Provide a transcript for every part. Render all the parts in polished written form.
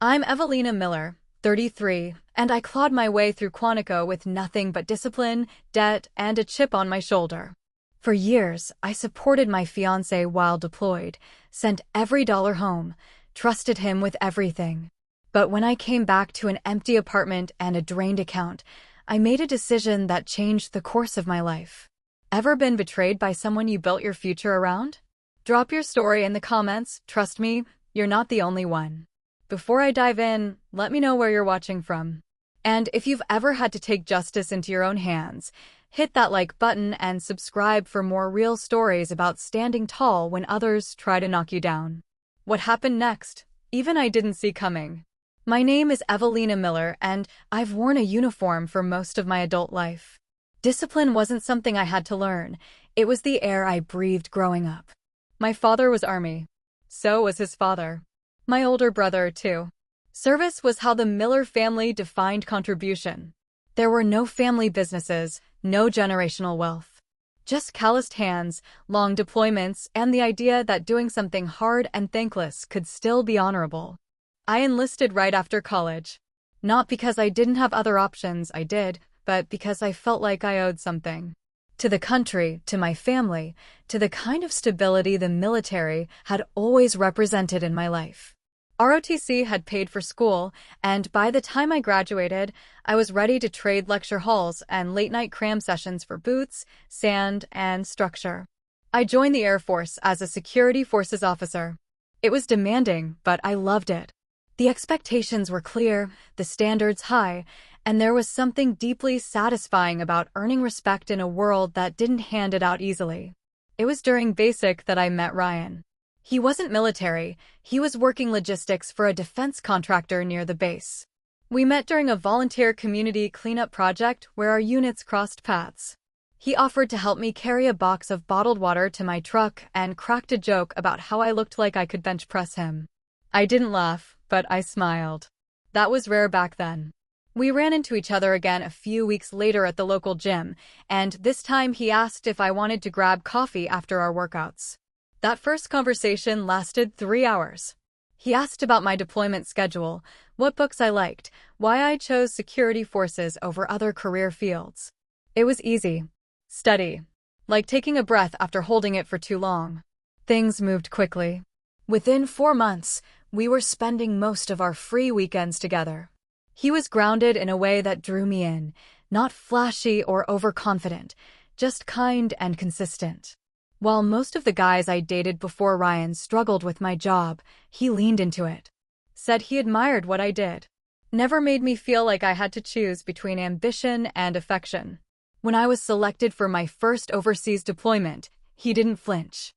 I'm Evelina Miller, 33, and I clawed my way through Quantico with nothing but discipline, debt, and a chip on my shoulder. For years, I supported my fiancé while deployed, sent every dollar home, trusted him with everything. But when I came back to an empty apartment and a drained account, I made a decision that changed the course of my life. Ever been betrayed by someone you built your future around? Drop your story in the comments. Trust me, you're not the only one. Before I dive in, let me know where you're watching from. And if you've ever had to take justice into your own hands, hit that like button and subscribe for more real stories about standing tall when others try to knock you down. What happened next? Even I didn't see coming. My name is Evelina Miller, and I've worn a uniform for most of my adult life. Discipline wasn't something I had to learn. It was the air I breathed growing up. My father was Army. So was his father. My older brother, too. Service was how the Miller family defined contribution. There were no family businesses, no generational wealth. Just calloused hands, long deployments, and the idea that doing something hard and thankless could still be honorable. I enlisted right after college. Not because I didn't have other options, I did, but because I felt like I owed something. To the country, to my family, to the kind of stability the military had always represented in my life. ROTC had paid for school, and by the time I graduated, I was ready to trade lecture halls and late-night cram sessions for boots, sand, and structure. I joined the Air Force as a security forces officer. It was demanding, but I loved it. The expectations were clear, the standards high, and there was something deeply satisfying about earning respect in a world that didn't hand it out easily. It was during basic that I met Ryan. He wasn't military, he was working logistics for a defense contractor near the base. We met during a volunteer community cleanup project where our units crossed paths. He offered to help me carry a box of bottled water to my truck and cracked a joke about how I looked like I could bench press him. I didn't laugh, but I smiled. That was rare back then. We ran into each other again a few weeks later at the local gym, and this time he asked if I wanted to grab coffee after our workouts. That first conversation lasted 3 hours. He asked about my deployment schedule, what books I liked, why I chose security forces over other career fields. It was easy. Study. Like taking a breath after holding it for too long. Things moved quickly. Within 4 months, we were spending most of our free weekends together. He was grounded in a way that drew me in, not flashy or overconfident, just kind and consistent. While most of the guys I dated before Ryan struggled with my job, he leaned into it. Said he admired what I did. Never made me feel like I had to choose between ambition and affection. When I was selected for my first overseas deployment, he didn't flinch.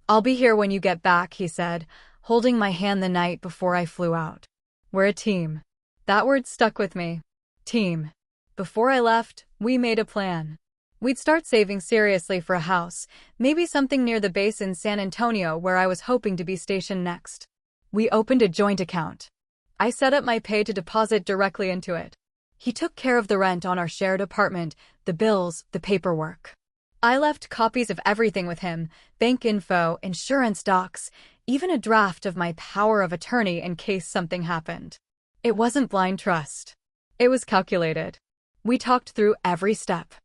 "I'll be here when you get back," he said, holding my hand the night before I flew out. "We're a team." That word stuck with me. Team. Before I left, we made a plan. We'd start saving seriously for a house, maybe something near the base in San Antonio where I was hoping to be stationed next. We opened a joint account. I set up my pay to deposit directly into it. He took care of the rent on our shared apartment, the bills, the paperwork. I left copies of everything with him, bank info, insurance docs, even a draft of my power of attorney in case something happened. It wasn't blind trust. It was calculated. We talked through every step.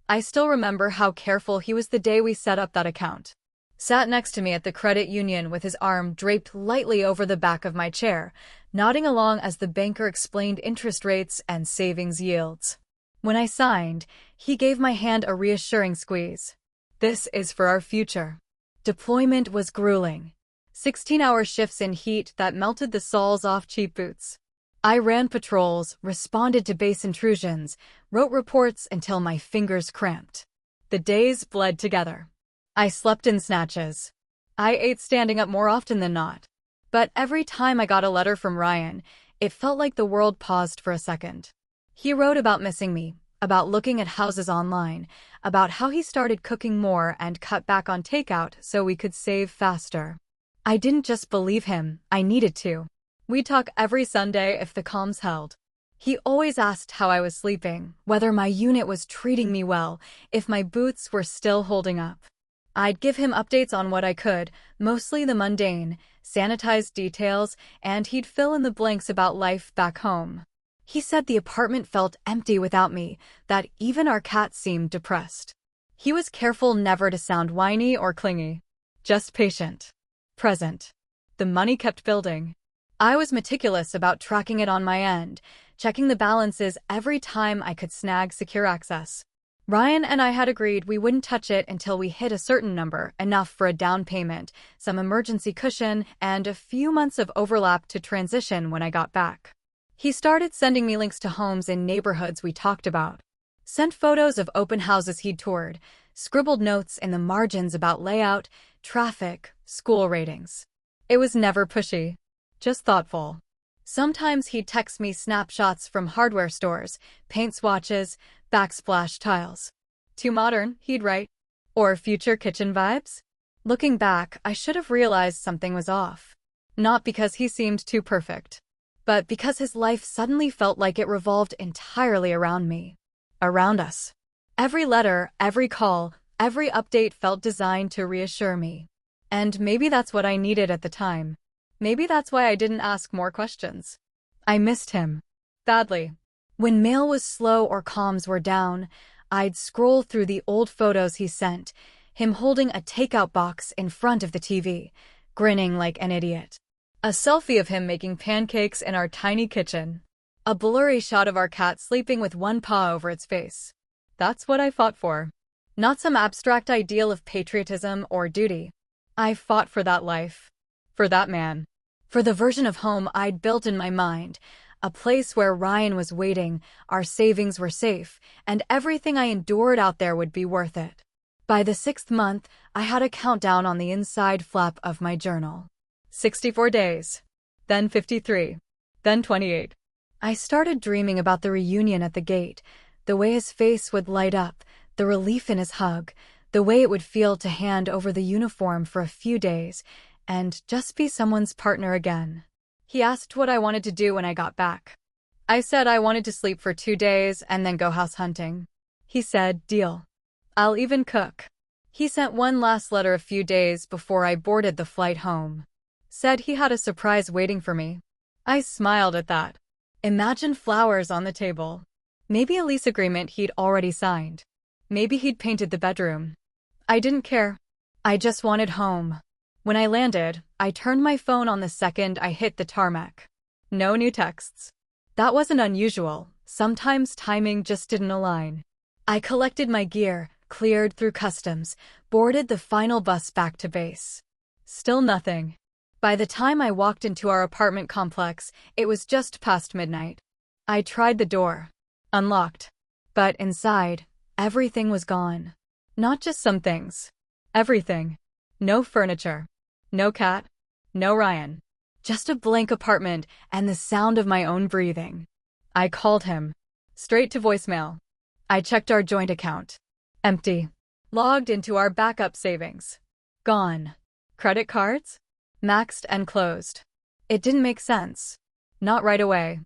I still remember how careful he was the day we set up that account. Sat next to me at the credit union with his arm draped lightly over the back of my chair, nodding along as the banker explained interest rates and savings yields. When I signed, he gave my hand a reassuring squeeze. This is for our future. Deployment was grueling. 16-hour shifts in heat that melted the soles off cheap boots. I ran patrols, responded to base intrusions, wrote reports until my fingers cramped. The days bled together. I slept in snatches. I ate standing up more often than not. But every time I got a letter from Ryan, it felt like the world paused for a second. He wrote about missing me, about looking at houses online, about how he started cooking more and cut back on takeout so we could save faster. I didn't just believe him, I needed to. We'd talk every Sunday if the comms held. He always asked how I was sleeping, whether my unit was treating me well, if my boots were still holding up. I'd give him updates on what I could, mostly the mundane, sanitized details, and he'd fill in the blanks about life back home. He said the apartment felt empty without me, that even our cat seemed depressed. He was careful never to sound whiny or clingy. Just patient. Present. The money kept building. I was meticulous about tracking it on my end, checking the balances every time I could snag secure access. Ryan and I had agreed we wouldn't touch it until we hit a certain number, enough for a down payment, some emergency cushion, and a few months of overlap to transition when I got back. He started sending me links to homes in neighborhoods we talked about. Sent photos of open houses he'd toured, scribbled notes in the margins about layout, traffic, school ratings. It was never pushy, just thoughtful. Sometimes he'd text me snapshots from hardware stores, paint swatches, backsplash tiles. Too modern, he'd write. Or future kitchen vibes? Looking back, I should have realized something was off. Not because he seemed too perfect, but because his life suddenly felt like it revolved entirely around me. Around us. Every letter, every call, every update felt designed to reassure me. And maybe that's what I needed at the time. Maybe that's why I didn't ask more questions. I missed him. Badly. When mail was slow or comms were down, I'd scroll through the old photos he sent, him holding a takeout box in front of the TV, grinning like an idiot. A selfie of him making pancakes in our tiny kitchen. A blurry shot of our cat sleeping with one paw over its face. That's what I fought for. Not some abstract ideal of patriotism or duty. I fought for that life. For that man. For the version of home I'd built in my mind. A place where Ryan was waiting, our savings were safe, and everything I endured out there would be worth it. By the 6th month, I had a countdown on the inside flap of my journal. 64 days. Then 53. Then 28. I started dreaming about the reunion at the gate, the way his face would light up, the relief in his hug, the way it would feel to hand over the uniform for a few days and just be someone's partner again. He asked what I wanted to do when I got back. I said I wanted to sleep for 2 days and then go house hunting. He said, deal. I'll even cook. He sent one last letter a few days before I boarded the flight home. Said he had a surprise waiting for me. I smiled at that. Imagine flowers on the table. Maybe a lease agreement he'd already signed. Maybe he'd painted the bedroom. I didn't care. I just wanted home. When I landed, I turned my phone on the second I hit the tarmac. No new texts. That wasn't unusual. Sometimes timing just didn't align. I collected my gear, cleared through customs, boarded the final bus back to base. Still nothing. By the time I walked into our apartment complex, it was just past midnight. I tried the door. Unlocked. But inside, everything was gone. Not just some things. Everything. No furniture. No cat. No Ryan. Just a blank apartment and the sound of my own breathing. I called him. Straight to voicemail. I checked our joint account. Empty. Logged into our backup savings. Gone. Credit cards? Maxed and closed. It didn't make sense. Not right away.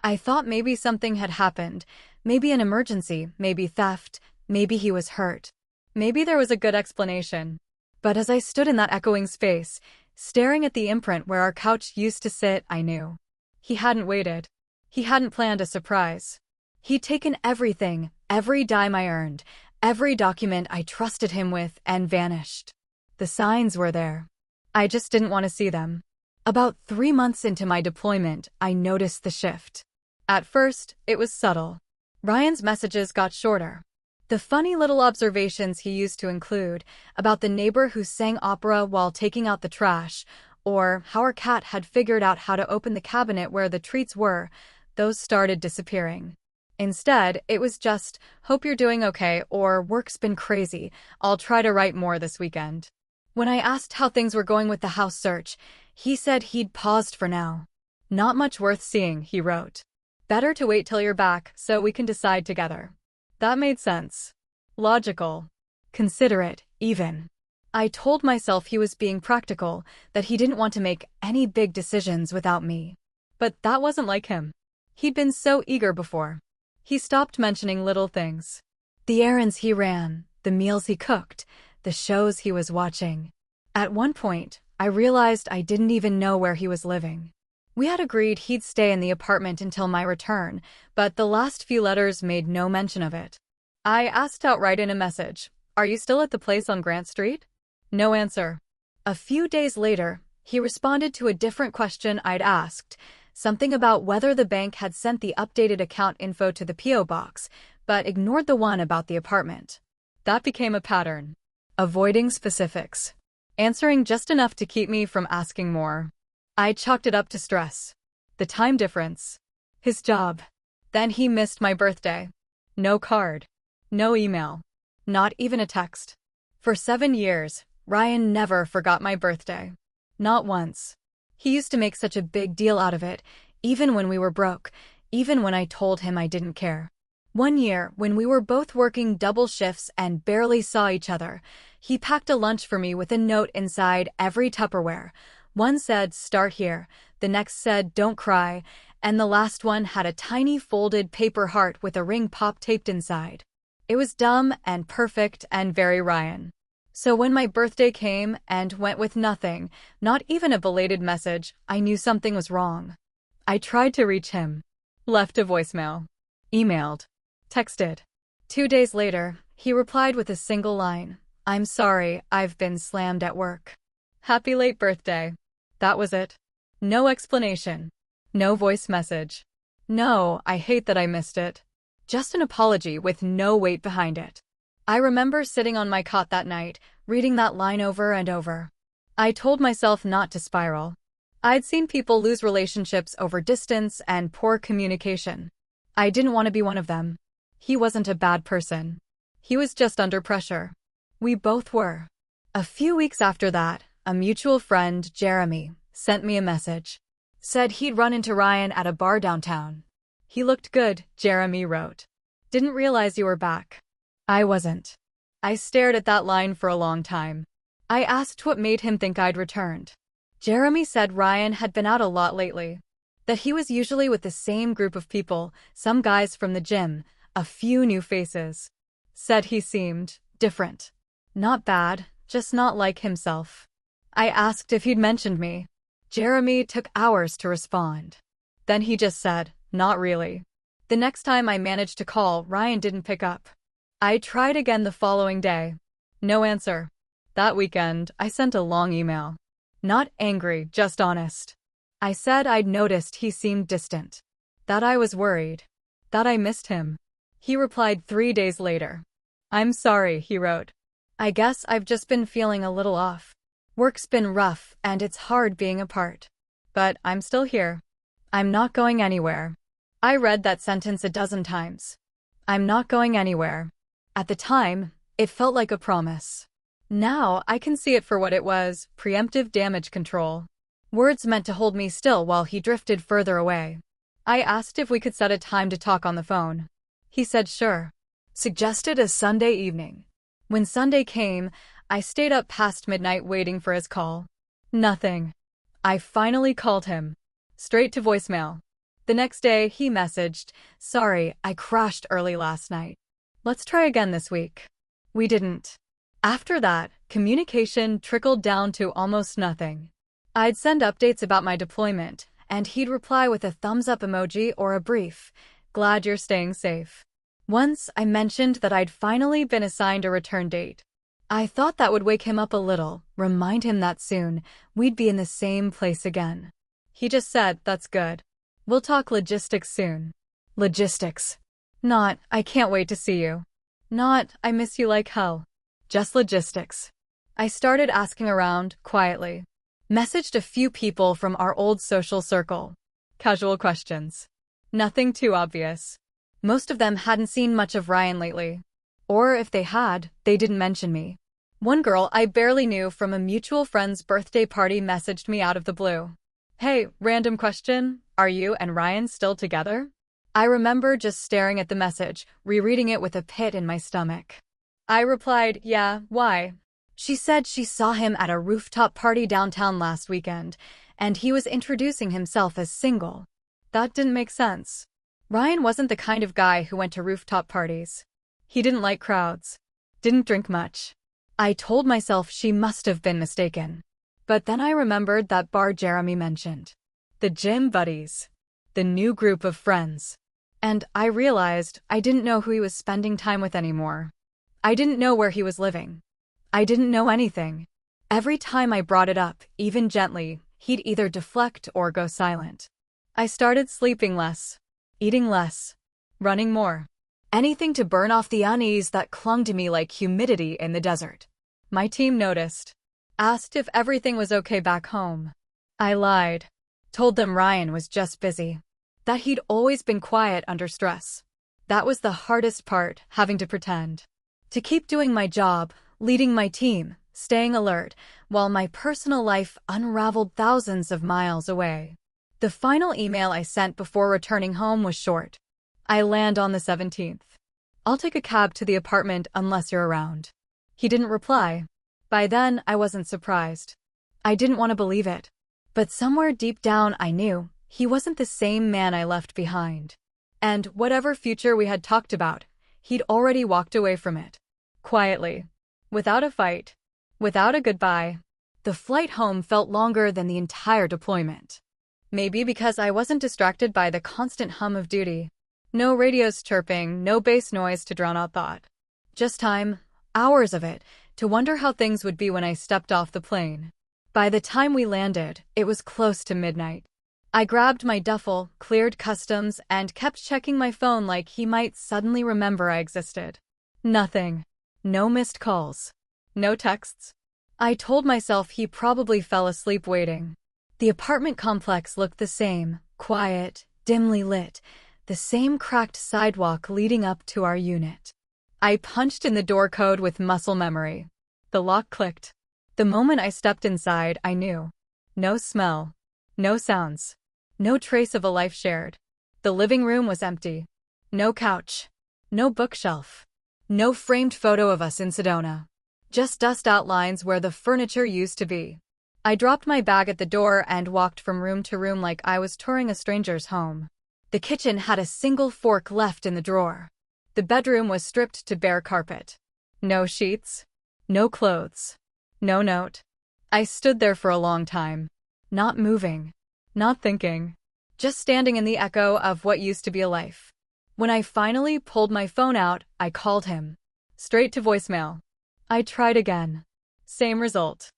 I thought maybe something had happened. Maybe an emergency, maybe theft, maybe he was hurt. Maybe there was a good explanation. But as I stood in that echoing space, staring at the imprint where our couch used to sit, I knew. He hadn't waited. He hadn't planned a surprise. He'd taken everything, every dime I earned, every document I trusted him with, and vanished. The signs were there. I just didn't want to see them. About 3 months into my deployment, I noticed the shift. At first, it was subtle. Ryan's messages got shorter. The funny little observations he used to include, about the neighbor who sang opera while taking out the trash, or how our cat had figured out how to open the cabinet where the treats were, those started disappearing. Instead, it was just, hope you're doing okay, or work's been crazy, I'll try to write more this weekend. When I asked how things were going with the house search, he said he'd paused for now. Not much worth seeing, he wrote. Better to wait till you're back so we can decide together. That made sense. Logical. Considerate, even. I told myself he was being practical, that he didn't want to make any big decisions without me. But that wasn't like him. He'd been so eager before. He stopped mentioning little things. The errands he ran, the meals he cooked, the shows he was watching. At one point, I realized I didn't even know where he was living. We had agreed he'd stay in the apartment until my return, but the last few letters made no mention of it. I asked outright in a message, "Are you still at the place on Grant Street?" No answer. A few days later, he responded to a different question I'd asked, something about whether the bank had sent the updated account info to the P.O. box, but ignored the one about the apartment. That became a pattern. Avoiding specifics. Answering just enough to keep me from asking more. I chalked it up to stress. The time difference. His job. Then he missed my birthday. No card. No email. Not even a text. For 7 years, Ryan never forgot my birthday. Not once. He used to make such a big deal out of it, even when we were broke, even when I told him I didn't care. One year, when we were both working double shifts and barely saw each other, he packed a lunch for me with a note inside every Tupperware. One said, "Start here," the next said, "Don't cry," and the last one had a tiny folded paper heart with a ring pop taped inside. It was dumb and perfect and very Ryan. So when my birthday came and went with nothing, not even a belated message, I knew something was wrong. I tried to reach him. Left a voicemail. Emailed. Texted. 2 days later, he replied with a single line, "I'm sorry, I've been slammed at work. Happy late birthday." That was it. No explanation. No voice message. No, I hate that I missed it. Just an apology with no weight behind it. I remember sitting on my cot that night, reading that line over and over. I told myself not to spiral. I'd seen people lose relationships over distance and poor communication. I didn't want to be one of them. He wasn't a bad person. He was just under pressure. We both were. A few weeks after that, a mutual friend, Jeremy, sent me a message. Said he'd run into Ryan at a bar downtown. "He looked good," Jeremy wrote. "Didn't realize you were back." I wasn't. I stared at that line for a long time. I asked what made him think I'd returned. Jeremy said Ryan had been out a lot lately. That he was usually with the same group of people, some guys from the gym, a few new faces. Said he seemed different. Not bad, just not like himself. I asked if he'd mentioned me. Jeremy took hours to respond. Then he just said, "Not really." The next time I managed to call, Ryan didn't pick up. I tried again the following day. No answer. That weekend, I sent a long email. Not angry, just honest. I said I'd noticed he seemed distant. That I was worried. That I missed him. He replied 3 days later. "I'm sorry," he wrote. "I guess I've just been feeling a little off. Work's been rough and it's hard being apart. But I'm still here. I'm not going anywhere." I read that sentence a dozen times. I'm not going anywhere. At the time, it felt like a promise. Now I can see it for what it was, preemptive damage control. Words meant to hold me still while he drifted further away. I asked if we could set a time to talk on the phone. He said sure. Suggested a Sunday evening. When Sunday came, I stayed up past midnight waiting for his call. Nothing. I finally called him. Straight to voicemail. The next day, he messaged, "Sorry, I crashed early last night. Let's try again this week." We didn't. After that, communication trickled down to almost nothing. I'd send updates about my deployment, and he'd reply with a thumbs-up emoji or a brief, "Glad you're staying safe." Once, I mentioned that I'd finally been assigned a return date. I thought that would wake him up a little, remind him that soon, we'd be in the same place again. He just said, "That's good. We'll talk logistics soon." Logistics. Not, "I can't wait to see you." Not, "I miss you like hell." Just logistics. I started asking around, quietly. Messaged a few people from our old social circle. Casual questions. Nothing too obvious. Most of them hadn't seen much of Ryan lately. Or if they had, they didn't mention me. One girl I barely knew from a mutual friend's birthday party messaged me out of the blue. "Hey, random question, are you and Ryan still together?" I remember just staring at the message, rereading it with a pit in my stomach. I replied, "Yeah, why?" She said she saw him at a rooftop party downtown last weekend, and he was introducing himself as single. That didn't make sense. Ryan wasn't the kind of guy who went to rooftop parties. He didn't like crowds. Didn't drink much. I told myself she must have been mistaken. But then I remembered that bar Jeremy mentioned. The gym buddies. The new group of friends. And I realized I didn't know who he was spending time with anymore. I didn't know where he was living. I didn't know anything. Every time I brought it up, even gently, he'd either deflect or go silent. I started sleeping less, eating less, running more. Anything to burn off the unease that clung to me like humidity in the desert. My team noticed. Asked if everything was okay back home. I lied. Told them Ryan was just busy. That he'd always been quiet under stress. That was the hardest part, having to pretend. To keep doing my job, leading my team, staying alert, while my personal life unraveled thousands of miles away. The final email I sent before returning home was short. I land on the 17th. I'll take a cab to the apartment unless you're around. He didn't reply. By then, I wasn't surprised. I didn't want to believe it. But somewhere deep down I knew he wasn't the same man I left behind. And whatever future we had talked about, he'd already walked away from it. Quietly. Without a fight. Without a goodbye. The flight home felt longer than the entire deployment. Maybe because I wasn't distracted by the constant hum of duty. No radios chirping, no bass noise to drown out thought. Just time, hours of it, to wonder how things would be when I stepped off the plane. By the time we landed, it was close to midnight. I grabbed my duffel, cleared customs, and kept checking my phone like he might suddenly remember I existed. Nothing. No missed calls. No texts. I told myself he probably fell asleep waiting. The apartment complex looked the same, quiet, dimly lit, the same cracked sidewalk leading up to our unit. I punched in the door code with muscle memory. The lock clicked. The moment I stepped inside, I knew. No smell. No sounds. No trace of a life shared. The living room was empty. No couch. No bookshelf. No framed photo of us in Sedona. Just dust outlines where the furniture used to be. I dropped my bag at the door and walked from room to room like I was touring a stranger's home. The kitchen had a single fork left in the drawer. The bedroom was stripped to bare carpet. No sheets. No clothes. No note. I stood there for a long time. Not moving. Not thinking. Just standing in the echo of what used to be a life. When I finally pulled my phone out, I called him. Straight to voicemail. I tried again. Same result.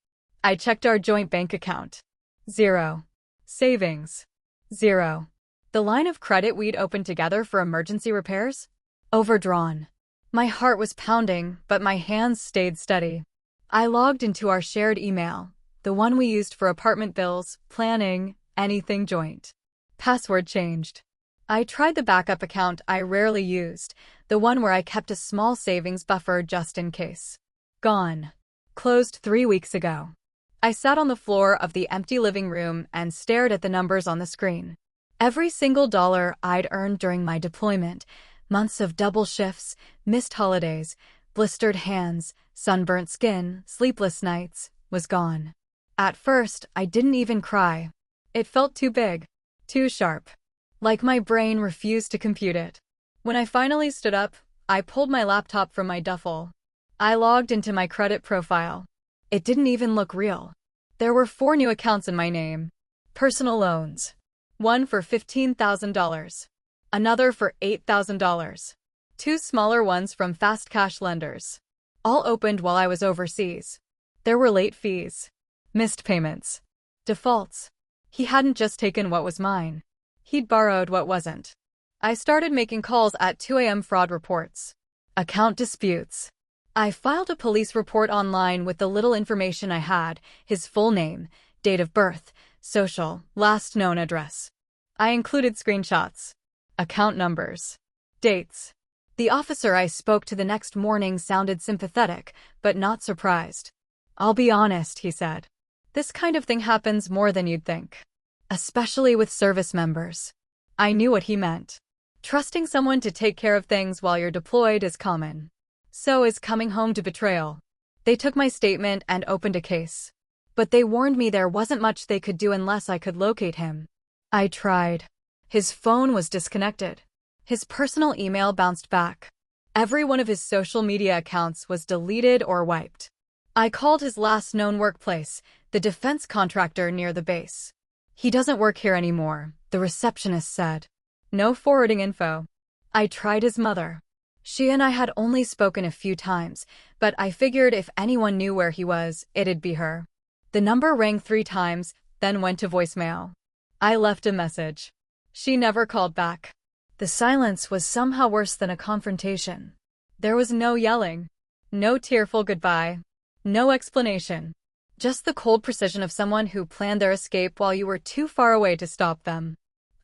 I checked our joint bank account. 0. Savings. 0. The line of credit we'd opened together for emergency repairs? Overdrawn. My heart was pounding, but my hands stayed steady. I logged into our shared email, the one we used for apartment bills, planning, anything joint. Password changed. I tried the backup account I rarely used, the one where I kept a small savings buffer just in case. Gone. Closed 3 weeks ago. I sat on the floor of the empty living room and stared at the numbers on the screen. Every single dollar I'd earned during my deployment, months of double shifts, missed holidays, blistered hands, sunburnt skin, sleepless nights, was gone. At first, I didn't even cry. It felt too big, too sharp. Like my brain refused to compute it. When I finally stood up, I pulled my laptop from my duffel. I logged into my credit profile. It didn't even look real. There were 4 new accounts in my name. Personal loans. One for $15,000. Another for $8,000. 2 smaller ones from fast cash lenders. All opened while I was overseas. There were late fees. Missed payments. Defaults. He hadn't just taken what was mine. He'd borrowed what wasn't. I started making calls at 2 a.m. fraud reports. Account disputes. I filed a police report online with the little information I had, his full name, date of birth, social, last known address. I included screenshots. Account numbers. Dates. The officer I spoke to the next morning sounded sympathetic, but not surprised. "I'll be honest," he said. "This kind of thing happens more than you'd think. Especially with service members." I knew what he meant. Trusting someone to take care of things while you're deployed is common. So is coming home to betrayal. They took my statement and opened a case. But they warned me there wasn't much they could do unless I could locate him. I tried. His phone was disconnected. His personal email bounced back. Every one of his social media accounts was deleted or wiped. I called his last known workplace, the the defense contractor near the base. He doesn't work here anymore, the receptionist said. No forwarding info. I tried his mother. She and I had only spoken a few times, but I figured if anyone knew where he was, it'd be her. The number rang 3 times, then went to voicemail. I left a message. She never called back. The silence was somehow worse than a confrontation. There was no yelling. No tearful goodbye. No explanation. Just the cold precision of someone who planned their escape while you were too far away to stop them.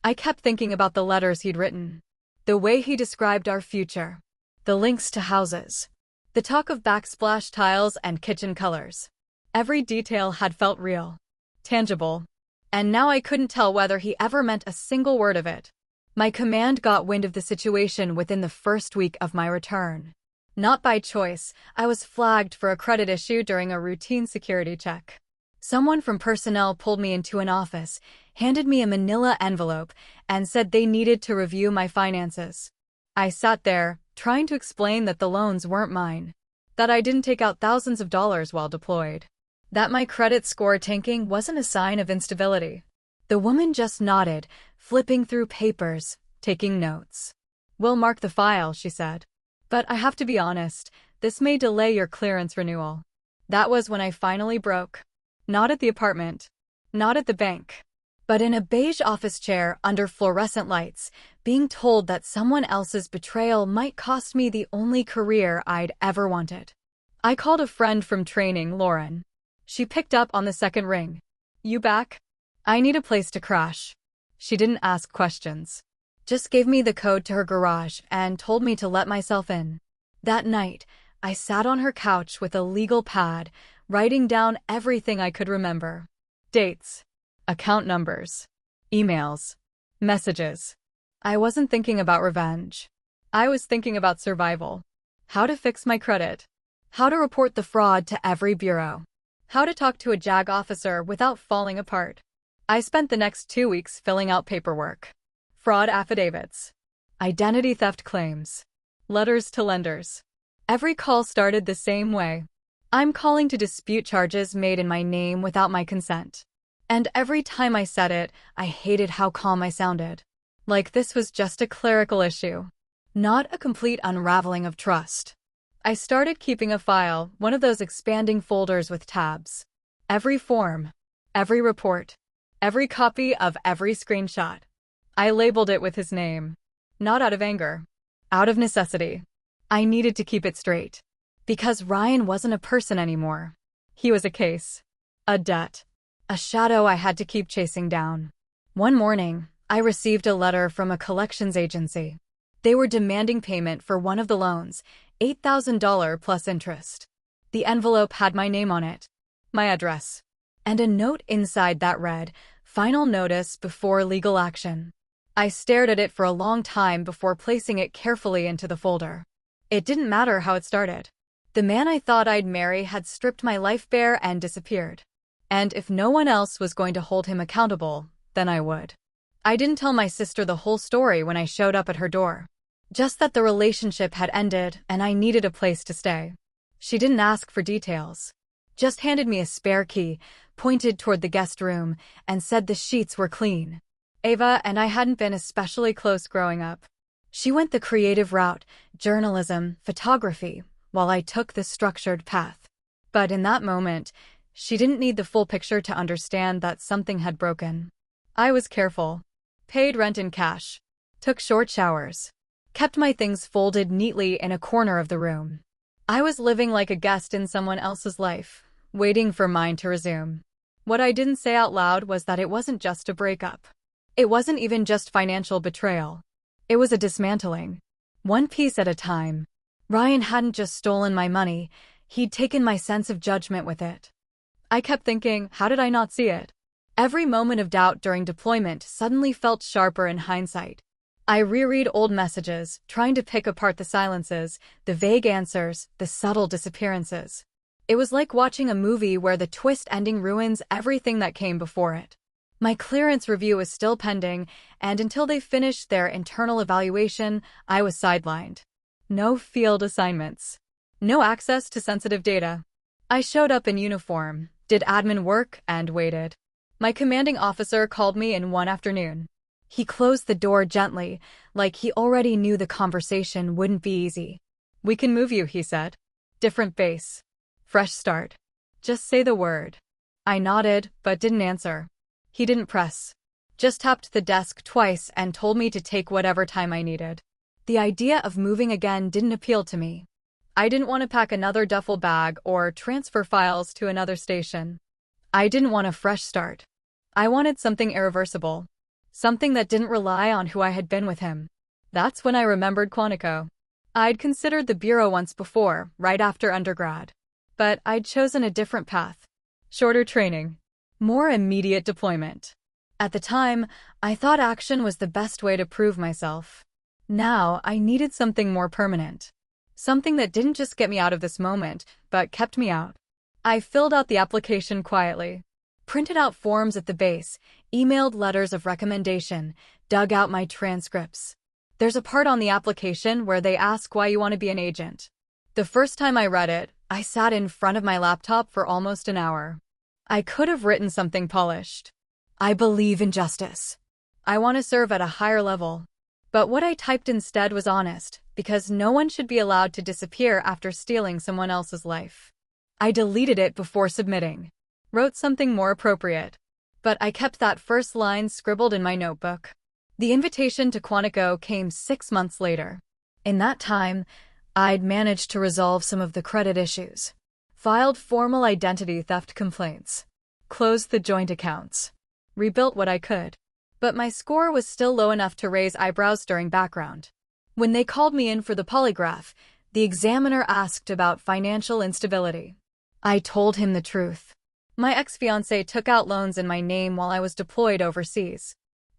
I kept thinking about the letters he'd written. The way he described our future. The links to houses. The talk of backsplash tiles and kitchen colors. Every detail had felt real. Tangible. And now I couldn't tell whether he ever meant a single word of it. My command got wind of the situation within the first week of my return. Not by choice, I was flagged for a credit issue during a routine security check. Someone from personnel pulled me into an office, handed me a manila envelope, and said they needed to review my finances. I sat there, trying to explain that the loans weren't mine. That I didn't take out thousands of dollars while deployed. That my credit score tanking wasn't a sign of instability. The woman just nodded, flipping through papers, taking notes. "We'll mark the file," she said. "But I have to be honest, this may delay your clearance renewal." That was when I finally broke. Not at the apartment. Not at the bank. But in a beige office chair under fluorescent lights, being told that someone else's betrayal might cost me the only career I'd ever wanted. I called a friend from training, Lauren. She picked up on the second ring. "You back? I need a place to crash." She didn't ask questions. Just gave me the code to her garage and told me to let myself in. That night, I sat on her couch with a legal pad, writing down everything I could remember. Dates. Account numbers. Emails. Messages. I wasn't thinking about revenge. I was thinking about survival. How to fix my credit. How to report the fraud to every bureau. How to talk to a JAG officer without falling apart. I spent the next 2 weeks filling out paperwork. Fraud affidavits. Identity theft claims. Letters to lenders. Every call started the same way. "I'm calling to dispute charges made in my name without my consent." And every time I said it, I hated how calm I sounded. Like this was just a clerical issue. Not a complete unraveling of trust. I started keeping a file, one of those expanding folders with tabs. Every form. Every report. Every copy of every screenshot. I labeled it with his name. Not out of anger. Out of necessity. I needed to keep it straight. Because Ryan wasn't a person anymore. He was a case. A debt. A shadow I had to keep chasing down. One morning, I received a letter from a collections agency. They were demanding payment for one of the loans, $8,000 plus interest. The envelope had my name on it, my address, and a note inside that read, "Final notice before legal action." I stared at it for a long time before placing it carefully into the folder. It didn't matter how it started. The man I thought I'd marry had stripped my life bare and disappeared. And if no one else was going to hold him accountable, then I would. I didn't tell my sister the whole story when I showed up at her door. Just that the relationship had ended and I needed a place to stay. She didn't ask for details. Just handed me a spare key, pointed toward the guest room, and said the sheets were clean. Ava and I hadn't been especially close growing up. She went the creative route, journalism, photography, while I took the structured path. But in that moment, she didn't need the full picture to understand that something had broken. I was careful. Paid rent in cash. Took short showers. Kept my things folded neatly in a corner of the room. I was living like a guest in someone else's life, waiting for mine to resume. What I didn't say out loud was that it wasn't just a breakup. It wasn't even just financial betrayal. It was a dismantling. One piece at a time. Ryan hadn't just stolen my money, he'd taken my sense of judgment with it. I kept thinking, how did I not see it? Every moment of doubt during deployment suddenly felt sharper in hindsight. I reread old messages, trying to pick apart the silences, the vague answers, the subtle disappearances. It was like watching a movie where the twist ending ruins everything that came before it. My clearance review was still pending, and until they finished their internal evaluation, I was sidelined. No field assignments. No access to sensitive data. I showed up in uniform, Did admin work and waited. My commanding officer called me in one afternoon. He closed the door gently, like he already knew the conversation wouldn't be easy. "We can move you," he said. Different base. Fresh start. Just say the word. I nodded, but didn't answer. He didn't press. Just tapped the desk twice and told me to take whatever time I needed. The idea of moving again didn't appeal to me. I didn't want to pack another duffel bag or transfer files to another station. I didn't want a fresh start. I wanted something irreversible. Something that didn't rely on who I had been with him. That's when I remembered Quantico. I'd considered the bureau once before, right after undergrad. But I'd chosen a different path. Shorter training. More immediate deployment. At the time, I thought action was the best way to prove myself. Now, I needed something more permanent. Something that didn't just get me out of this moment, but kept me out. I filled out the application quietly. Printed out forms at the base, emailed letters of recommendation, dug out my transcripts. There's a part on the application where they ask why you want to be an agent. The first time I read it, I sat in front of my laptop for almost an hour. I could have written something polished. I believe in justice. I want to serve at a higher level. But what I typed instead was honest, because no one should be allowed to disappear after stealing someone else's life. I deleted it before submitting. Wrote something more appropriate. But I kept that first line scribbled in my notebook. The invitation to Quantico came 6 months later. In that time, I'd managed to resolve some of the credit issues. Filed formal identity theft complaints. Closed the joint accounts. Rebuilt what I could. But my score was still low enough to raise eyebrows during background. When they called me in for the polygraph, the examiner asked about financial instability. I told him the truth. My ex-fiancé took out loans in my name while I was deployed overseas.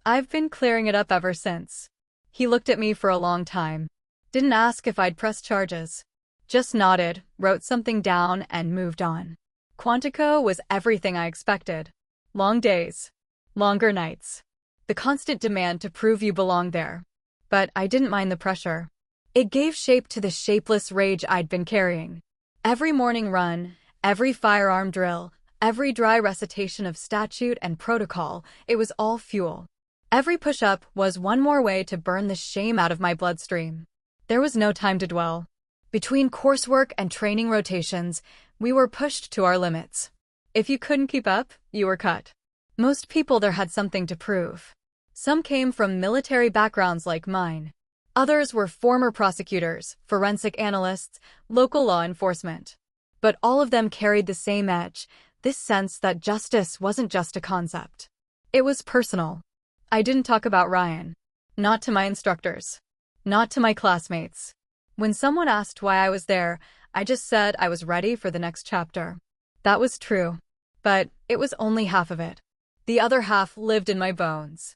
I've been clearing it up ever since. He looked at me for a long time. Didn't ask if I'd press charges. Just nodded, wrote something down, and moved on. Quantico was everything I expected. Long days. Longer nights. The constant demand to prove you belong there. But I didn't mind the pressure. It gave shape to the shapeless rage I'd been carrying. Every morning run, every firearm drill, every dry recitation of statute and protocol, it was all fuel. Every push-up was one more way to burn the shame out of my bloodstream. There was no time to dwell. Between coursework and training rotations, we were pushed to our limits. If you couldn't keep up, you were cut. Most people there had something to prove. Some came from military backgrounds like mine. Others were former prosecutors, forensic analysts, local law enforcement. But all of them carried the same edge, this sense that justice wasn't just a concept. It was personal. I didn't talk about Ryan. Not to my instructors. Not to my classmates. When someone asked why I was there, I just said I was ready for the next chapter. That was true. But it was only half of it. The other half lived in my bones.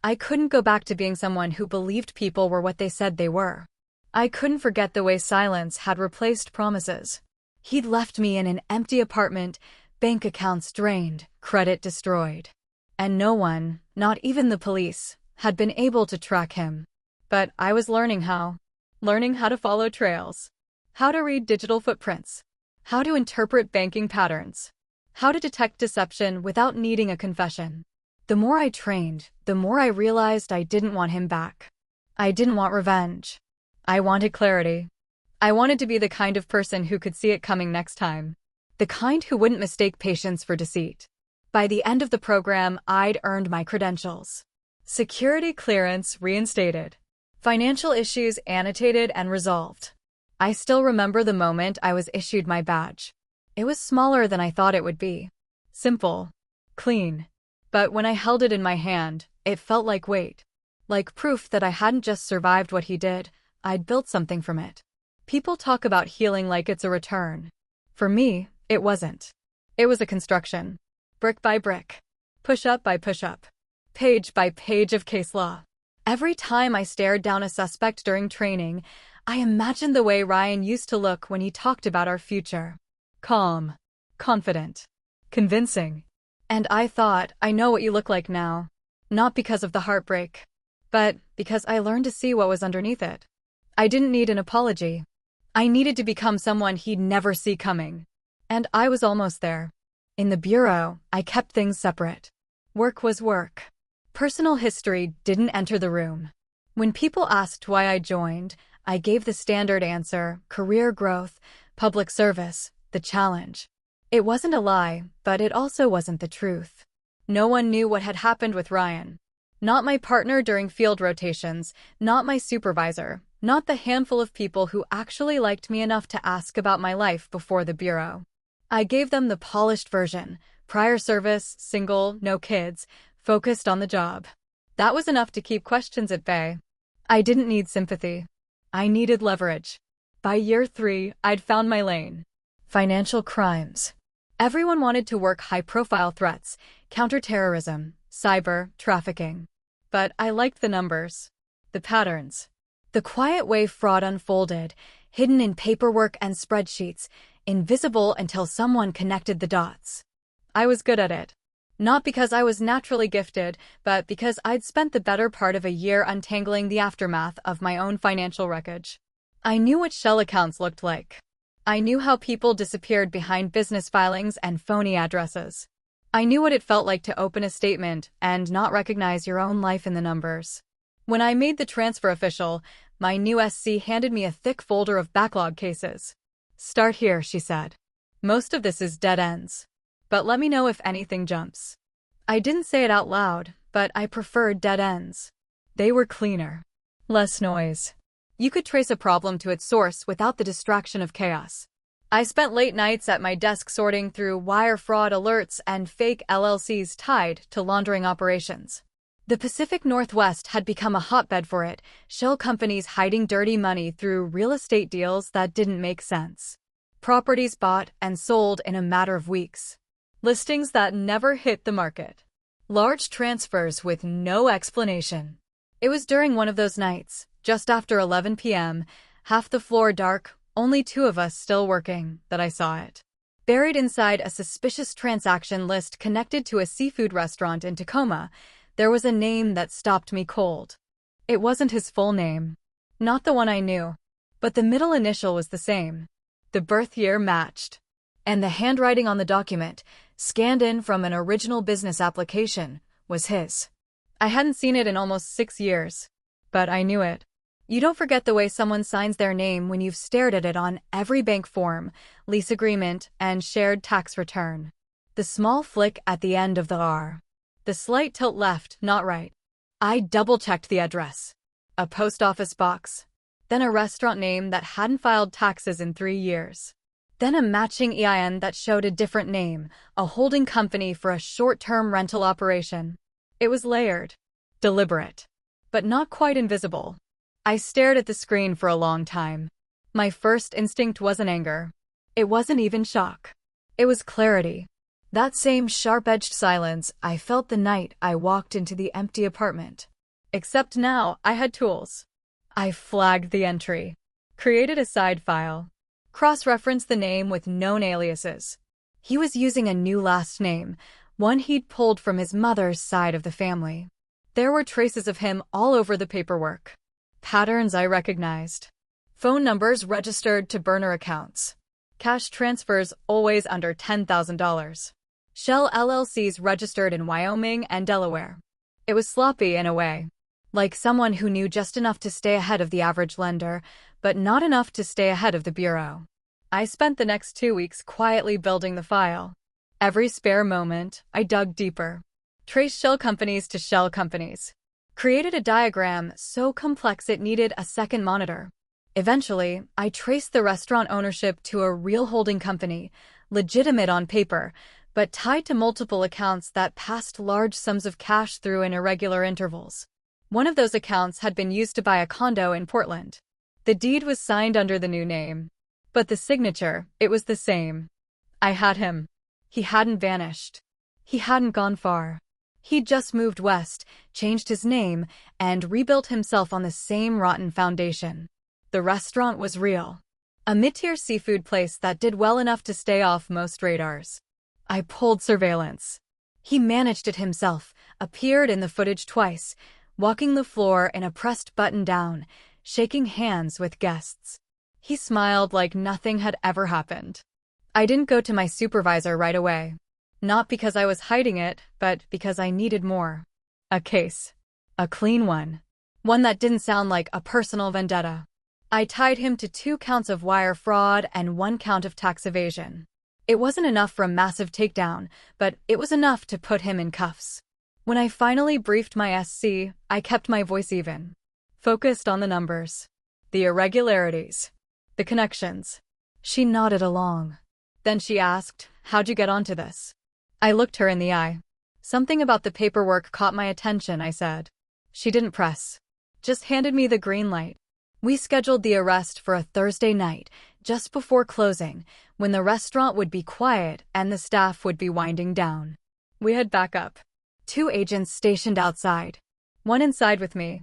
I couldn't go back to being someone who believed people were what they said they were. I couldn't forget the way silence had replaced promises. He'd left me in an empty apartment, bank accounts drained, credit destroyed. And no one, not even the police, had been able to track him. But I was learning how. Learning how to follow trails. How to read digital footprints. How to interpret banking patterns. How to detect deception without needing a confession. The more I trained, the more I realized I didn't want him back. I didn't want revenge. I wanted clarity. I wanted to be the kind of person who could see it coming next time. The kind who wouldn't mistake patience for deceit. By the end of the program, I'd earned my credentials. Security clearance reinstated. Financial issues annotated and resolved. I still remember the moment I was issued my badge. It was smaller than I thought it would be. Simple. Clean. But when I held it in my hand, it felt like weight. Like proof that I hadn't just survived what he did, I'd built something from it. People talk about healing like it's a return. For me, it wasn't. It was a construction. Brick by brick. Push-up by push-up. Page by page of case law. Every time I stared down a suspect during training, I imagined the way Ryan used to look when he talked about our future. Calm. Confident. Convincing. And I thought, I know what you look like now. Not because of the heartbreak, but because I learned to see what was underneath it. I didn't need an apology. I needed to become someone he'd never see coming. And I was almost there. In the bureau, I kept things separate. Work was work. Personal history didn't enter the room. When people asked why I joined, I gave the standard answer: career growth, public service, the challenge. It wasn't a lie, but it also wasn't the truth. No one knew what had happened with Ryan. Not my partner during field rotations, not my supervisor, not the handful of people who actually liked me enough to ask about my life before the bureau. I gave them the polished version: prior service, single, no kids, focused on the job. That was enough to keep questions at bay. I didn't need sympathy. I needed leverage. By year 3, I'd found my lane. Financial crimes. Everyone wanted to work high-profile threats: counterterrorism, cyber, trafficking. But I liked the numbers. The patterns. The quiet way fraud unfolded, hidden in paperwork and spreadsheets, invisible until someone connected the dots. I was good at it. Not because I was naturally gifted, but because I'd spent the better part of a year untangling the aftermath of my own financial wreckage. I knew what shell accounts looked like. I knew how people disappeared behind business filings and phony addresses. I knew what it felt like to open a statement and not recognize your own life in the numbers. When I made the transfer official, my new SC handed me a thick folder of backlog cases. "Start here," she said. "Most of this is dead ends. But let me know if anything jumps." I didn't say it out loud, but I preferred dead ends. They were cleaner. Less noise. You could trace a problem to its source without the distraction of chaos. I spent late nights at my desk sorting through wire fraud alerts and fake LLCs tied to laundering operations. The Pacific Northwest had become a hotbed for it, shell companies hiding dirty money through real estate deals that didn't make sense. Properties bought and sold in a matter of weeks. Listings that never hit the market. Large transfers with no explanation. It was during one of those nights, just after 11 p.m., half the floor dark, only 2 of us still working, that I saw it. Buried inside a suspicious transaction list connected to a seafood restaurant in Tacoma, there was a name that stopped me cold. It wasn't his full name. Not the one I knew. But the middle initial was the same. The birth year matched. And the handwriting on the document, scanned in from an original business application, was his. I hadn't seen it in almost 6 years. But I knew it. You don't forget the way someone signs their name when you've stared at it on every bank form, lease agreement, and shared tax return. The small flick at the end of the R. The slight tilt left, not right. I double-checked the address. A post office box. Then a restaurant name that hadn't filed taxes in 3 years. Then a matching EIN that showed a different name, a holding company for a short-term rental operation. It was layered. Deliberate. But not quite invisible. I stared at the screen for a long time. My first instinct wasn't anger. It wasn't even shock. It was clarity. That same sharp-edged silence I felt the night I walked into the empty apartment. Except now, I had tools. I flagged the entry. Created a side file. Cross-referenced the name with known aliases. He was using a new last name, one he'd pulled from his mother's side of the family. There were traces of him all over the paperwork. Patterns I recognized. Phone numbers registered to burner accounts. Cash transfers always under $10,000. Shell LLCs registered in Wyoming and Delaware. It was sloppy in a way. Like someone who knew just enough to stay ahead of the average lender, but not enough to stay ahead of the bureau. I spent the next 2 weeks quietly building the file. Every spare moment, I dug deeper. Traced shell companies to shell companies. Created a diagram so complex it needed a second monitor. Eventually, I traced the restaurant ownership to a real holding company, legitimate on paper, but tied to multiple accounts that passed large sums of cash through in irregular intervals. One of those accounts had been used to buy a condo in Portland. The deed was signed under the new name. But the signature, it was the same. I had him. He hadn't vanished. He hadn't gone far. He'd just moved west, changed his name, and rebuilt himself on the same rotten foundation. The restaurant was real. A mid-tier seafood place that did well enough to stay off most radars. I pulled surveillance. He managed it himself, appeared in the footage twice, walking the floor in a pressed button-down, shaking hands with guests. He smiled like nothing had ever happened. I didn't go to my supervisor right away. Not because I was hiding it, but because I needed more. A case. A clean one. One that didn't sound like a personal vendetta. I tied him to 2 counts of wire fraud and 1 count of tax evasion. It wasn't enough for a massive takedown, but it was enough to put him in cuffs. When I finally briefed my SC, I kept my voice even. Focused on the numbers. The irregularities. The connections. She nodded along. Then she asked, "How'd you get onto this?" I looked her in the eye. "Something about the paperwork caught my attention," I said. She didn't press. Just handed me the green light. We scheduled the arrest for a Thursday night, just before closing, when the restaurant would be quiet and the staff would be winding down. We had backup. 2 agents stationed outside. 1 inside with me.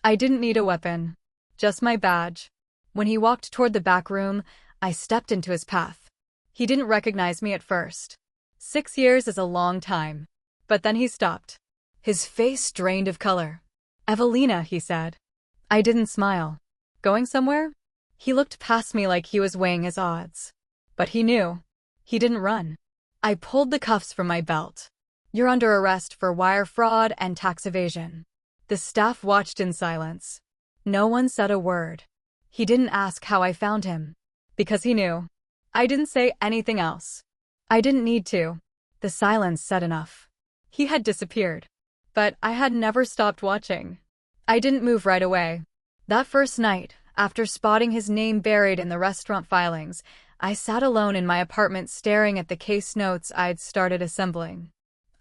I didn't need a weapon. Just my badge. When he walked toward the back room, I stepped into his path. He didn't recognize me at first. 6 years is a long time. But then he stopped. His face drained of color. "Evelina," he said. I didn't smile. "Going somewhere?" He looked past me like he was weighing his odds. But he knew. He didn't run. I pulled the cuffs from my belt. "You're under arrest for wire fraud and tax evasion." The staff watched in silence. No one said a word. He didn't ask how I found him. Because he knew. I didn't say anything else. I didn't need to. The silence said enough. He had disappeared. But I had never stopped watching. I didn't move right away. That first night, after spotting his name buried in the restaurant filings, I sat alone in my apartment staring at the case notes I'd started assembling.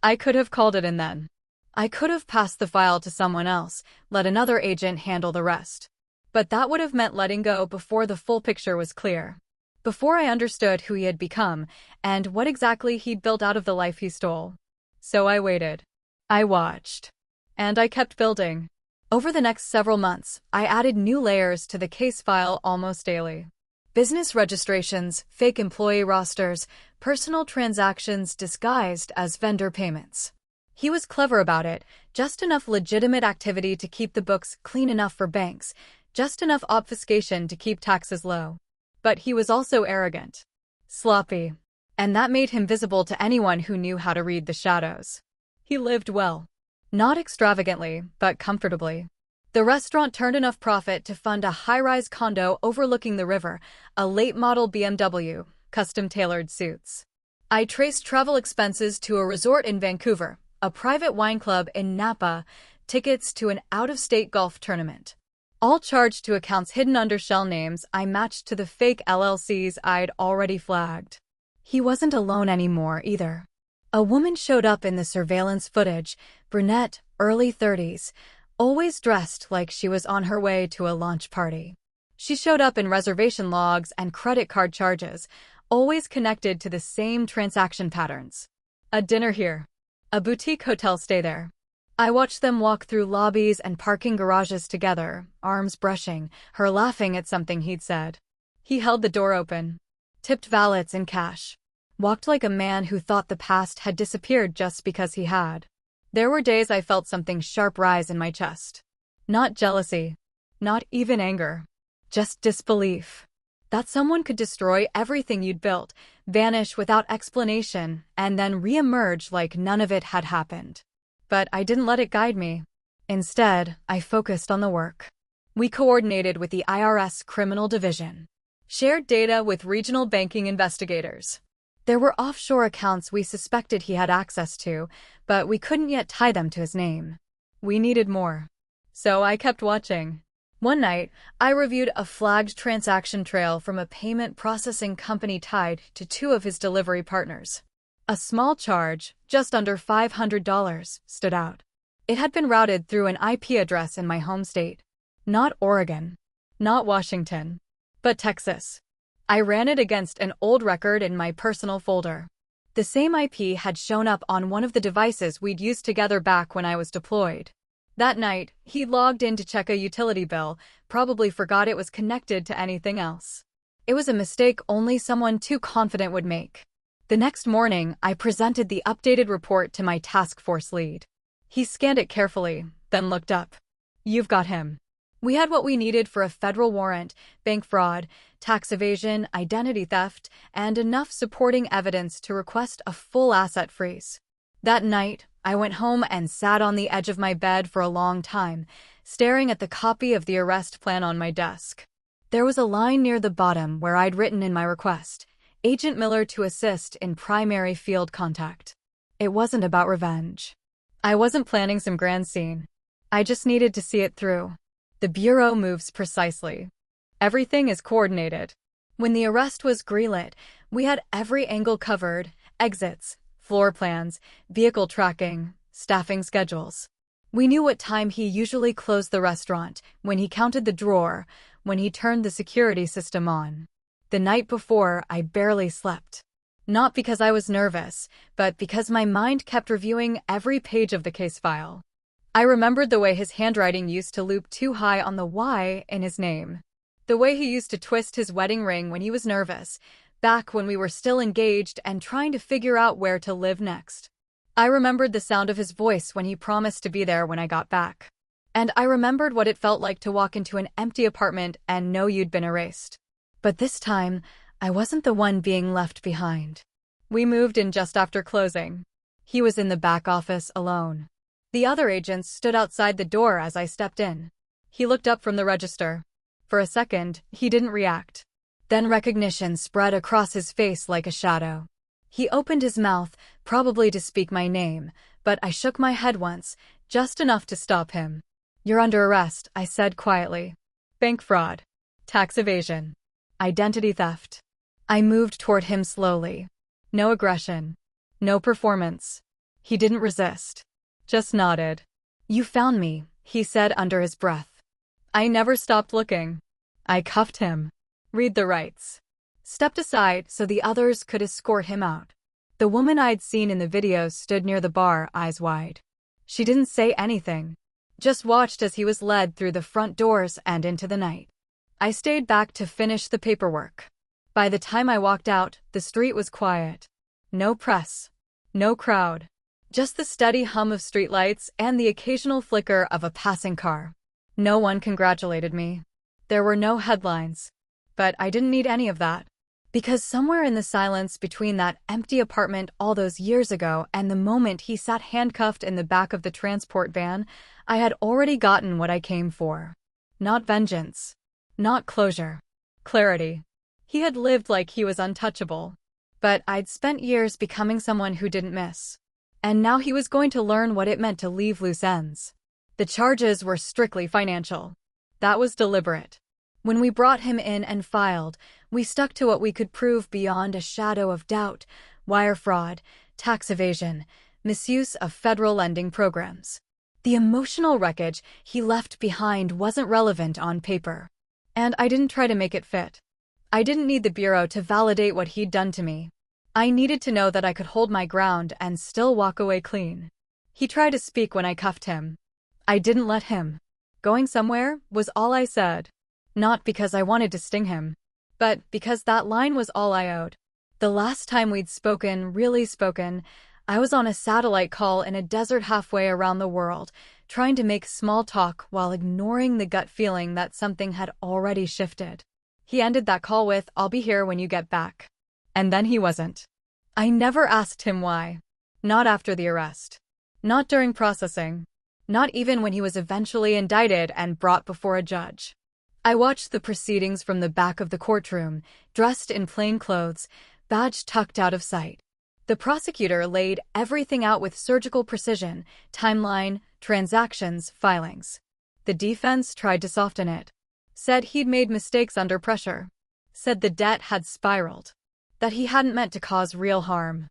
I could have called it in then. I could have passed the file to someone else, let another agent handle the rest. But that would have meant letting go before the full picture was clear. Before I understood who he had become, and what exactly he'd built out of the life he stole. So I waited. I watched. And I kept building. Over the next several months, I added new layers to the case file almost daily. Business registrations, fake employee rosters, personal transactions disguised as vendor payments. He was clever about it, just enough legitimate activity to keep the books clean enough for banks, just enough obfuscation to keep taxes low. But he was also arrogant. Sloppy. And that made him visible to anyone who knew how to read the shadows. He lived well. Not extravagantly, but comfortably. The restaurant turned enough profit to fund a high-rise condo overlooking the river, a late-model BMW, custom-tailored suits. I traced travel expenses to a resort in Vancouver, a private wine club in Napa, tickets to an out-of-state golf tournament. All charged to accounts hidden under shell names I matched to the fake LLCs I'd already flagged. He wasn't alone anymore, either. A woman showed up in the surveillance footage, brunette, early 30s, always dressed like she was on her way to a launch party. She showed up in reservation logs and credit card charges, always connected to the same transaction patterns. A dinner here. A boutique hotel stay there. I watched them walk through lobbies and parking garages together, arms brushing, her laughing at something he'd said. He held the door open. Tipped valets in cash. Walked like a man who thought the past had disappeared just because he had. There were days I felt something sharp rise in my chest. Not jealousy. Not even anger. Just disbelief. That someone could destroy everything you'd built, vanish without explanation, and then re-emerge like none of it had happened. But I didn't let it guide me. Instead, I focused on the work. We coordinated with the IRS Criminal Division. Shared data with regional banking investigators. There were offshore accounts we suspected he had access to, but we couldn't yet tie them to his name. We needed more. So I kept watching. One night, I reviewed a flagged transaction trail from a payment processing company tied to 2 of his delivery partners. A small charge, just under $500, stood out. It had been routed through an IP address in my home state. Not Oregon. Not Washington. But Texas. I ran it against an old record in my personal folder. The same IP had shown up on one of the devices we'd used together back when I was deployed. That night, he logged in to check a utility bill, probably forgot it was connected to anything else. It was a mistake only someone too confident would make. The next morning, I presented the updated report to my task force lead. He scanned it carefully, then looked up. "You've got him." We had what we needed for a federal warrant, bank fraud, tax evasion, identity theft, and enough supporting evidence to request a full asset freeze. That night, I went home and sat on the edge of my bed for a long time, staring at the copy of the arrest plan on my desk. There was a line near the bottom where I'd written in my request, Agent Miller to assist in primary field contact. It wasn't about revenge. I wasn't planning some grand scene. I just needed to see it through. The Bureau moves precisely. Everything is coordinated. When the arrest was greenlit, we had every angle covered, exits, floor plans, vehicle tracking, staffing schedules. We knew what time he usually closed the restaurant, when he counted the drawer, when he turned the security system on. The night before, I barely slept. Not because I was nervous, but because my mind kept reviewing every page of the case file. I remembered the way his handwriting used to loop too high on the Y in his name. The way he used to twist his wedding ring when he was nervous, back when we were still engaged and trying to figure out where to live next. I remembered the sound of his voice when he promised to be there when I got back. And I remembered what it felt like to walk into an empty apartment and know you'd been erased. But this time, I wasn't the one being left behind. We moved in just after closing. He was in the back office alone. The other agents stood outside the door as I stepped in. He looked up from the register. For a second, he didn't react. Then recognition spread across his face like a shadow. He opened his mouth, probably to speak my name, but I shook my head once, just enough to stop him. "You're under arrest," I said quietly. "Bank fraud. Tax evasion. Identity theft." I moved toward him slowly. No aggression. No performance. He didn't resist. Just nodded. "You found me," he said under his breath. I never stopped looking. I cuffed him. "Read the rights." Stepped aside so the others could escort him out. The woman I'd seen in the videos stood near the bar, eyes wide. She didn't say anything. Just watched as he was led through the front doors and into the night. I stayed back to finish the paperwork. By the time I walked out, the street was quiet. No press. No crowd. Just the steady hum of streetlights and the occasional flicker of a passing car. No one congratulated me. There were no headlines. But I didn't need any of that. Because somewhere in the silence between that empty apartment all those years ago and the moment he sat handcuffed in the back of the transport van, I had already gotten what I came for. Not vengeance. Not closure. Clarity. He had lived like he was untouchable. But I'd spent years becoming someone who didn't miss. And now he was going to learn what it meant to leave loose ends. The charges were strictly financial. That was deliberate. When we brought him in and filed, we stuck to what we could prove beyond a shadow of doubt: wire fraud, tax evasion, misuse of federal lending programs. The emotional wreckage he left behind wasn't relevant on paper. And I didn't try to make it fit. I didn't need the Bureau to validate what he'd done to me. I needed to know that I could hold my ground and still walk away clean. He tried to speak when I cuffed him. I didn't let him. Going somewhere was all I said. Not because I wanted to sting him, but because that line was all I owed. The last time we'd spoken, really spoken, I was on a satellite call in a desert halfway around the world, trying to make small talk while ignoring the gut feeling that something had already shifted. He ended that call with, "I'll be here when you get back." And then he wasn't. I never asked him why. Not after the arrest. Not during processing. Not even when he was eventually indicted and brought before a judge. I watched the proceedings from the back of the courtroom, dressed in plain clothes, badge tucked out of sight. The prosecutor laid everything out with surgical precision: timeline, transactions, filings. The defense tried to soften it. Said he'd made mistakes under pressure. Said the debt had spiraled. That he hadn't meant to cause real harm.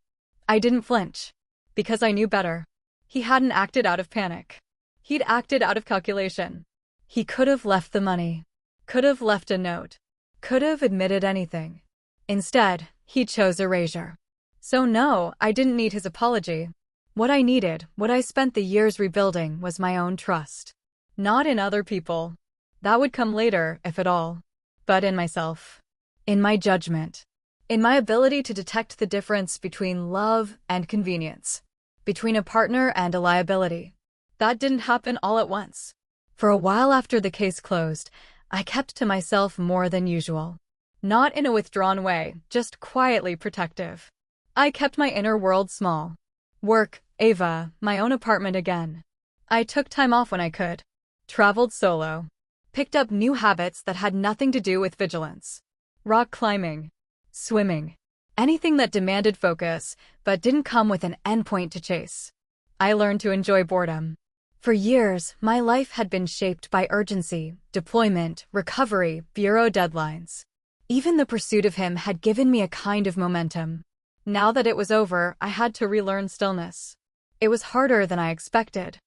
I didn't flinch. Because I knew better. He hadn't acted out of panic. He'd acted out of calculation. He could have left the money. Could have left a note. Could have admitted anything. Instead, he chose erasure. So no, I didn't need his apology. What I needed, what I spent the years rebuilding, was my own trust. Not in other people. That would come later, if at all. But in myself. In my judgment. In my ability to detect the difference between love and convenience. Between a partner and a liability. That didn't happen all at once. For a while after the case closed, I kept to myself more than usual. Not in a withdrawn way, just quietly protective. I kept my inner world small. Work, Ava, my own apartment again. I took time off when I could. Traveled solo. Picked up new habits that had nothing to do with vigilance. Rock climbing. Swimming. Anything that demanded focus, but didn't come with an endpoint to chase. I learned to enjoy boredom. For years, my life had been shaped by urgency, deployment, recovery, bureau deadlines. Even the pursuit of him had given me a kind of momentum. Now that it was over, I had to relearn stillness. It was harder than I expected.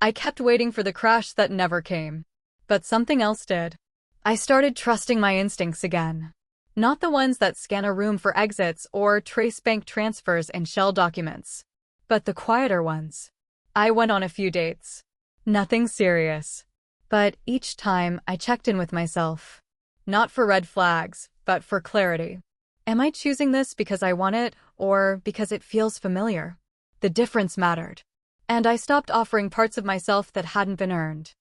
I kept waiting for the crash that never came. But something else did. I started trusting my instincts again. Not the ones that scan a room for exits or trace bank transfers in shell documents, but the quieter ones. I went on a few dates. Nothing serious. But each time I checked in with myself. Not for red flags, but for clarity. Am I choosing this because I want it, or because it feels familiar? The difference mattered. And I stopped offering parts of myself that hadn't been earned.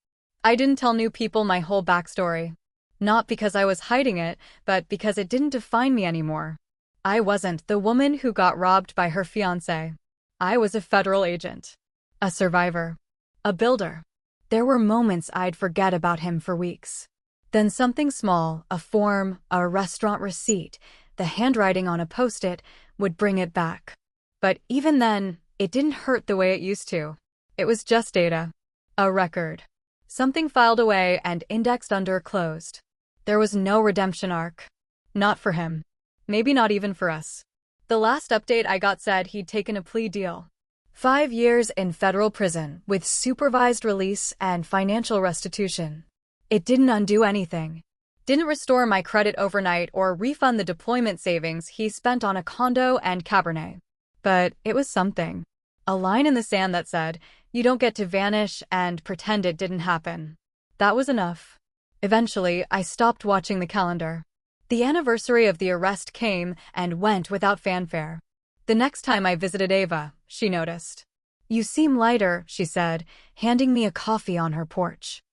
I didn't tell new people my whole backstory. Not because I was hiding it, but because it didn't define me anymore. I wasn't the woman who got robbed by her fiancé. I was a federal agent. A survivor. A builder. There were moments I'd forget about him for weeks. Then something small, a form, a restaurant receipt, the handwriting on a post-it, would bring it back. But even then, it didn't hurt the way it used to. It was just data. A record. Something filed away and indexed under closed. There was no redemption arc. Not for him. Maybe not even for us. The last update I got said he'd taken a plea deal. 5 years in federal prison with supervised release and financial restitution. It didn't undo anything. Didn't restore my credit overnight or refund the deployment savings he spent on a condo and Cabernet. But it was something. A line in the sand that said, you don't get to vanish and pretend it didn't happen. That was enough. Eventually, I stopped watching the calendar. The anniversary of the arrest came and went without fanfare. The next time I visited Ava, she noticed. You seem lighter, she said, handing me a coffee on her porch.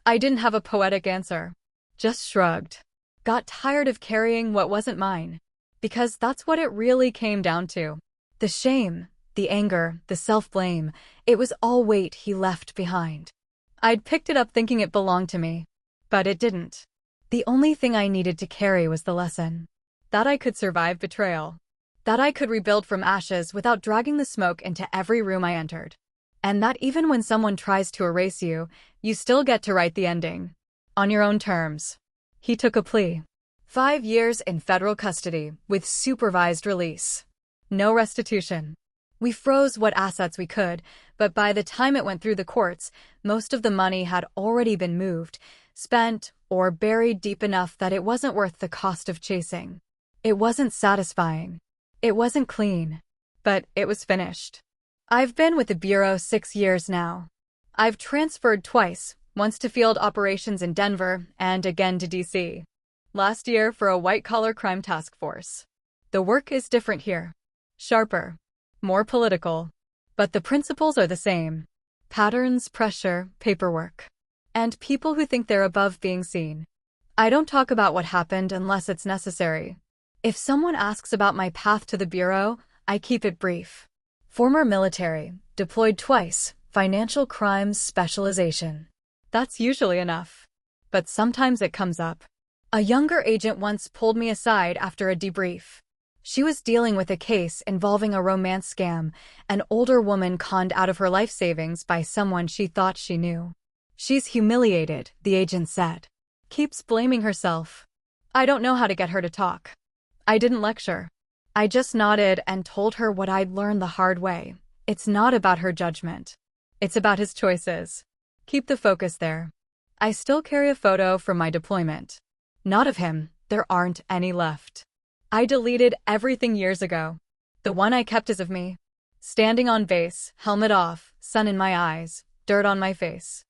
I didn't have a poetic answer. Just shrugged. Got tired of carrying what wasn't mine. Because that's what it really came down to. The shame, the anger, the self-blame, it was all weight he left behind. I'd picked it up thinking it belonged to me. But it didn't. The only thing I needed to carry was the lesson. That I could survive betrayal. That I could rebuild from ashes without dragging the smoke into every room I entered. And that even when someone tries to erase you, you still get to write the ending. On your own terms. He took a plea. 5 years in federal custody with supervised release. No restitution. We froze what assets we could, but by the time it went through the courts, most of the money had already been moved, spent, or buried deep enough that it wasn't worth the cost of chasing. It wasn't satisfying. It wasn't clean. But it was finished. I've been with the Bureau 6 years now. I've transferred twice, once to field operations in Denver and again to DC. Last year for a white-collar crime task force. The work is different here. Sharper. More political. But the principles are the same. Patterns, pressure, paperwork. And people who think they're above being seen. I don't talk about what happened unless it's necessary. If someone asks about my path to the Bureau, I keep it brief. Former military, deployed twice, financial crimes specialization. That's usually enough. But sometimes it comes up. A younger agent once pulled me aside after a debrief. She was dealing with a case involving a romance scam, an older woman conned out of her life savings by someone she thought she knew. She's humiliated, the agent said. Keeps blaming herself. I don't know how to get her to talk. I didn't lecture. I just nodded and told her what I'd learned the hard way. It's not about her judgment. It's about his choices. Keep the focus there. I still carry a photo from my deployment. Not of him, there aren't any left. I deleted everything years ago. The one I kept is of me. Standing on base, helmet off, sun in my eyes, dirt on my face.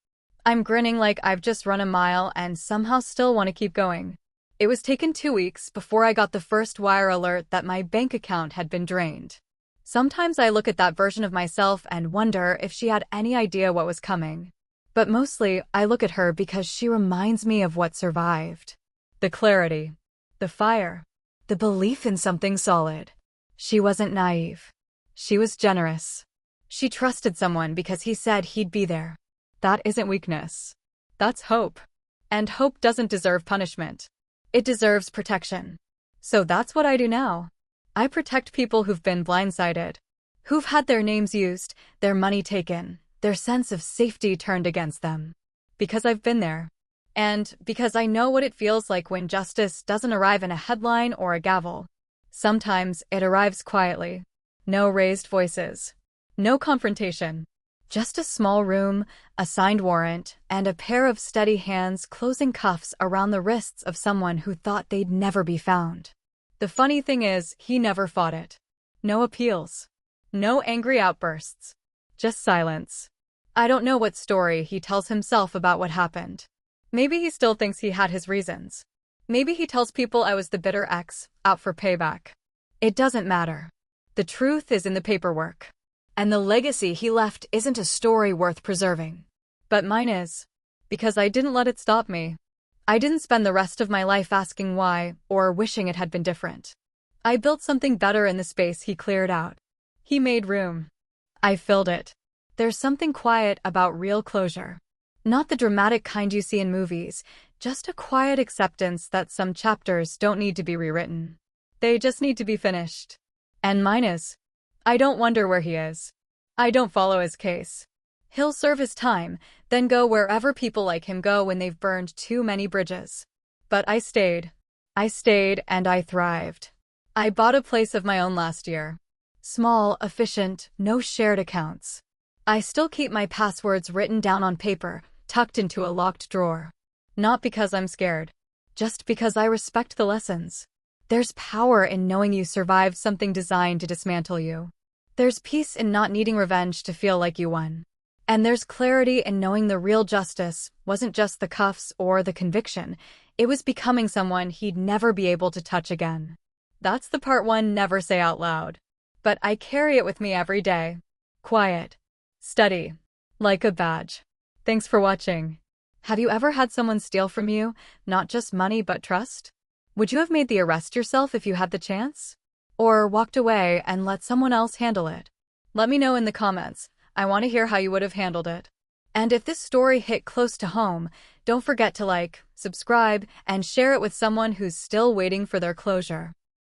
I'm grinning like I've just run a mile and somehow still want to keep going. It was taken 2 weeks before I got the first wire alert that my bank account had been drained. Sometimes I look at that version of myself and wonder if she had any idea what was coming. But mostly, I look at her because she reminds me of what survived. The clarity, the fire, the belief in something solid. She wasn't naive. She was generous. She trusted someone because he said he'd be there. That isn't weakness. That's hope. And hope doesn't deserve punishment. It deserves protection. So that's what I do now. I protect people who've been blindsided, who've had their names used, their money taken, their sense of safety turned against them. Because I've been there. And because I know what it feels like when justice doesn't arrive in a headline or a gavel. Sometimes it arrives quietly. No raised voices. No confrontation. Just a small room, a signed warrant, and a pair of steady hands closing cuffs around the wrists of someone who thought they'd never be found. The funny thing is, he never fought it. No appeals. No angry outbursts. Just silence. I don't know what story he tells himself about what happened. Maybe he still thinks he had his reasons. Maybe he tells people I was the bitter ex, out for payback. It doesn't matter. The truth is in the paperwork. And the legacy he left isn't a story worth preserving. But mine is. Because I didn't let it stop me. I didn't spend the rest of my life asking why, or wishing it had been different. I built something better in the space he cleared out. He made room. I filled it. There's something quiet about real closure. Not the dramatic kind you see in movies, just a quiet acceptance that some chapters don't need to be rewritten. They just need to be finished. And mine is. I don't wonder where he is. I don't follow his case. He'll serve his time, then go wherever people like him go when they've burned too many bridges. But I stayed. I stayed and I thrived. I bought a place of my own last year. Small, efficient, no shared accounts. I still keep my passwords written down on paper, tucked into a locked drawer. Not because I'm scared. Just because I respect the lessons. There's power in knowing you survived something designed to dismantle you. There's peace in not needing revenge to feel like you won. And there's clarity in knowing the real justice wasn't just the cuffs or the conviction, it was becoming someone he'd never be able to touch again. That's the part one never say out loud. But I carry it with me every day. Quiet. Steady. Like a badge. Thanks for watching. Have you ever had someone steal from you, not just money but trust? Would you have made the arrest yourself if you had the chance? Or walked away and let someone else handle it? Let me know in the comments. I want to hear how you would have handled it. And if this story hit close to home, don't forget to like, subscribe, and share it with someone who's still waiting for their closure.